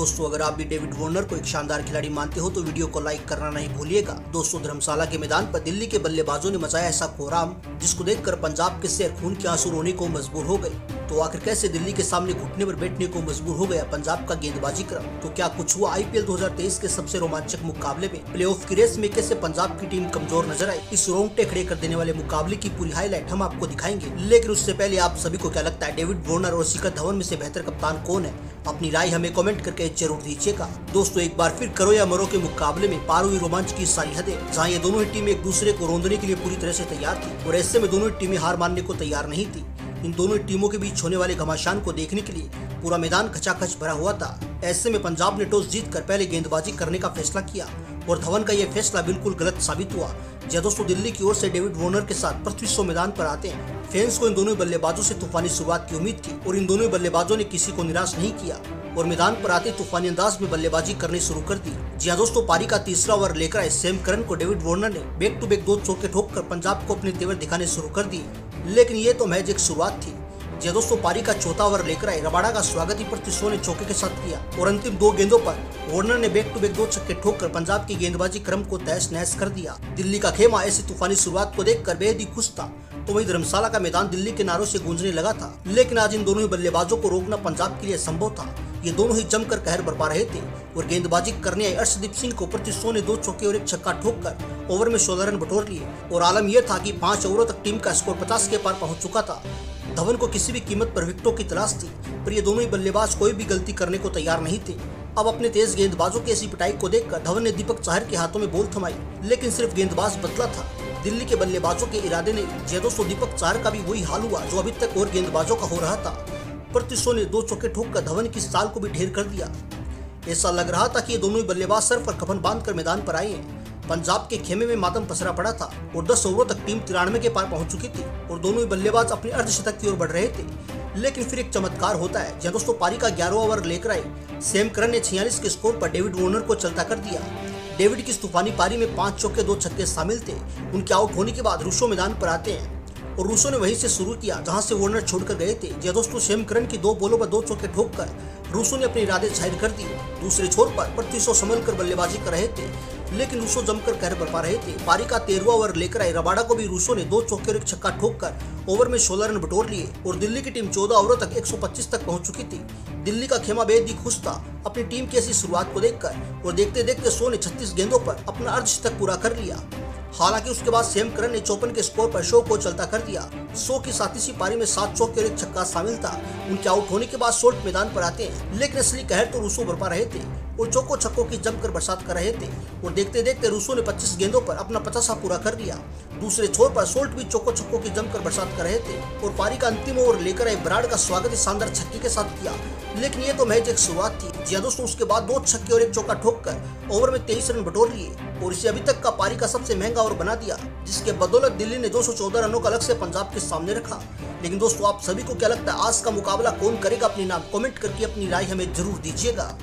दोस्तों, अगर आप भी डेविड वार्नर को एक शानदार खिलाड़ी मानते हो तो वीडियो को लाइक करना नहीं भूलिएगा। दोस्तों, धर्मशाला के मैदान पर दिल्ली के बल्लेबाजों ने मचाया ऐसा कोहराम जिसको देखकर पंजाब के शेर खून के आंसू रोने को मजबूर हो गए। तो आखिर कैसे दिल्ली के सामने घुटने पर बैठने को मजबूर हो गया पंजाब का गेंदबाजी क्रम? तो क्या कुछ हुआ आईपीएल 2023 के सबसे रोमांचक मुकाबले में? प्लेऑफ की रेस में कैसे पंजाब की टीम कमजोर नजर आई? इस रोंगटे खड़े कर देने वाले मुकाबले की पूरी हाईलाइट हम आपको दिखाएंगे। लेकिन उससे पहले आप सभी को क्या लगता है, डेविड वार्नर और शिखर धवन में से बेहतर कप्तान कौन है? अपनी राय हमें कमेंट करके जरूर दीजिएगा। दोस्तों, एक बार फिर करो या मरो के मुकाबले में पार हुई रोमांच की सारी हदें, जहां ये दोनों ही टीमें एक दूसरे को रोंदने के लिए पूरी तरह से तैयार थी और ऐसे में दोनों ही टीमें हार मानने को तैयार नहीं थी। इन दोनों ही टीमों के बीच होने वाले घमासान को देखने के लिए पूरा मैदान खचाखच भरा हुआ था। ऐसे में पंजाब ने टॉस जीतकर पहले गेंदबाजी करने का फैसला किया और धवन का यह फैसला बिल्कुल गलत साबित हुआ। जब दोस्तों दिल्ली की ओर से डेविड वार्नर के साथ पृथ्वी शॉ मैदान पर आते हैं। फैंस को इन दोनों बल्लेबाजों से तूफानी शुरुआत की उम्मीद थी और इन दोनों बल्लेबाजों ने किसी को निराश नहीं किया और मैदान पर आते तूफानी अंदाज में बल्लेबाजी करनी शुरू कर दी। जी हां दोस्तों, पारी का तीसरा ओवर लेकर आए सैम करन को डेविड वार्नर ने बैक टू बैक 2 चौके ठोककर पंजाब को अपने तेवर दिखाने शुरू कर दिए। लेकिन ये तो महज एक शुरुआत थी। जी दोस्तों, पारी का चौथा ओवर लेकर आए रबाडा का स्वागत ही पृथ्वी शॉ ने चौके के साथ किया और अंतिम 2 गेंदों पर वार्नर ने बैक टू बैक 2 छक्के ठोककर पंजाब की गेंदबाजी क्रम को तहस नहस कर दिया। दिल्ली का खेमा ऐसी तूफानी शुरुआत को देखकर बेहद ही खुश था, तो वही धर्मशाला का मैदान दिल्ली के नारों से गूंजने लगा था। लेकिन आज इन दोनों ही बल्लेबाजों को रोकना पंजाब के लिए संभव था। ये दोनों ही जमकर कहर बरपा रहे थे और गेंदबाजी करने आए अर्शदीप सिंह को पृथ्वी शॉ ने 2 चौके और 1 छक्का ठोककर ओवर में 16 रन बटोर लिए और आलम यह था कि 5 ओवरों तक टीम का स्कोर 50 के पार पहुंच चुका था। धवन को किसी भी कीमत पर विकेटों की तलाश थी, पर ये दोनों ही बल्लेबाज कोई भी गलती करने को तैयार नहीं थे। अब अपने तेज गेंदबाजों की ऐसी पिटाई को देखकर धवन ने दीपक चाहर के हाथों में बॉल थमाई, लेकिन सिर्फ गेंदबाज बदला था। दिल्ली के बल्लेबाजों के इरादे ने दोस्तों दीपक चाहर का भी वही हाल हुआ जो अभी तक और गेंदबाजों का हो रहा था। पृथ्वी शॉ ने 2 चौके ठोककर धवन की चाल को भी ढेर कर दिया। ऐसा लग रहा था कि ये दोनों ही बल्लेबाज सर पर कफन बांधकर मैदान पर आए हैं। पंजाब के खेमे में मातम पसरा पड़ा था और 10 ओवरों तक टीम 93 के पार पहुंच चुकी थी और दोनों ही बल्लेबाज अपने अर्धशतक की ओर बढ़ रहे थे। लेकिन फिर एक चमत्कार होता है जहां दोस्तों पारी का 11वां ओवर लेकर आए सैम करन ने 46 के स्कोर पर डेविड वार्नर को चलता कर दिया। डेविड की इस तूफानी पारी में 5 चौके 2 छक्के शामिल थे। उनके आउट होने के बाद रूसो मैदान पर आते हैं और रूसो ने वहीं से शुरू किया जहां से वार्नर छोड़कर गए थे। जब दोस्तों सैम करन की 2 बॉलों पर 2 चौके ठोककर रूसो ने अपने इरादे जाहिर कर दिए। दूसरे छोर पर पृथ्वी शॉ संभल कर बल्लेबाजी कर रहे थे, लेकिन रूसो जमकर कहर बरपा रहे थे। पारी का 13वां ओवर लेकर आए रबाडा को भी रूसो ने 2 चौके और 1 छक्का ठोककर ओवर में 16 रन बटोर लिए और दिल्ली की टीम 14 ओवरों तक 125 तक पहुंच चुकी थी। दिल्ली का खेमा बेहद ही खुश था अपनी टीम की ऐसी शुरुआत को देखकर और देखते देखते शॉ ने 36 गेंदों पर अपना अर्धशतक पूरा कर लिया। हालांकि उसके बाद सैम करन ने 54 के स्कोर पर शॉ को चलता कर दिया। शॉ की 37वीं पारी में 7 चौके और 1 छक्का शामिल था। उनके आउट होने के बाद शॉर्ट मैदान पर आते हैं, लेकिन असली कहर तो रूसो बरपा रहे थे और चौकों छक्कों की जमकर बरसात कर रहे थे और देखते देखते रूसो ने 25 गेंदों पर अपना 50वां पूरा कर लिया। दूसरे छोर पर सोल्ट भी चौकों छक्कों की जमकर बरसात कर रहे थे और पारी का अंतिम ओवर लेकर आए बराड़ का स्वागत शानदार छक्के के साथ किया। लेकिन ये तो महज एक शुरुआत थी। जी हां दोस्तों, उसके बाद 2 छक्के और 1 चौका ठोककर ओवर में 23 रन बटोर लिए और इसे अभी तक का पारी का सबसे महंगा ओवर बना दिया, जिसके बदौलत दिल्ली ने 214 रनों का लक्ष्य पंजाब के सामने रखा। लेकिन दोस्तों, आप सभी को क्या लगता है आज का मुकाबला कौन करेगा? अपनी नाम कमेंट करके अपनी राय हमें जरूर दीजिएगा।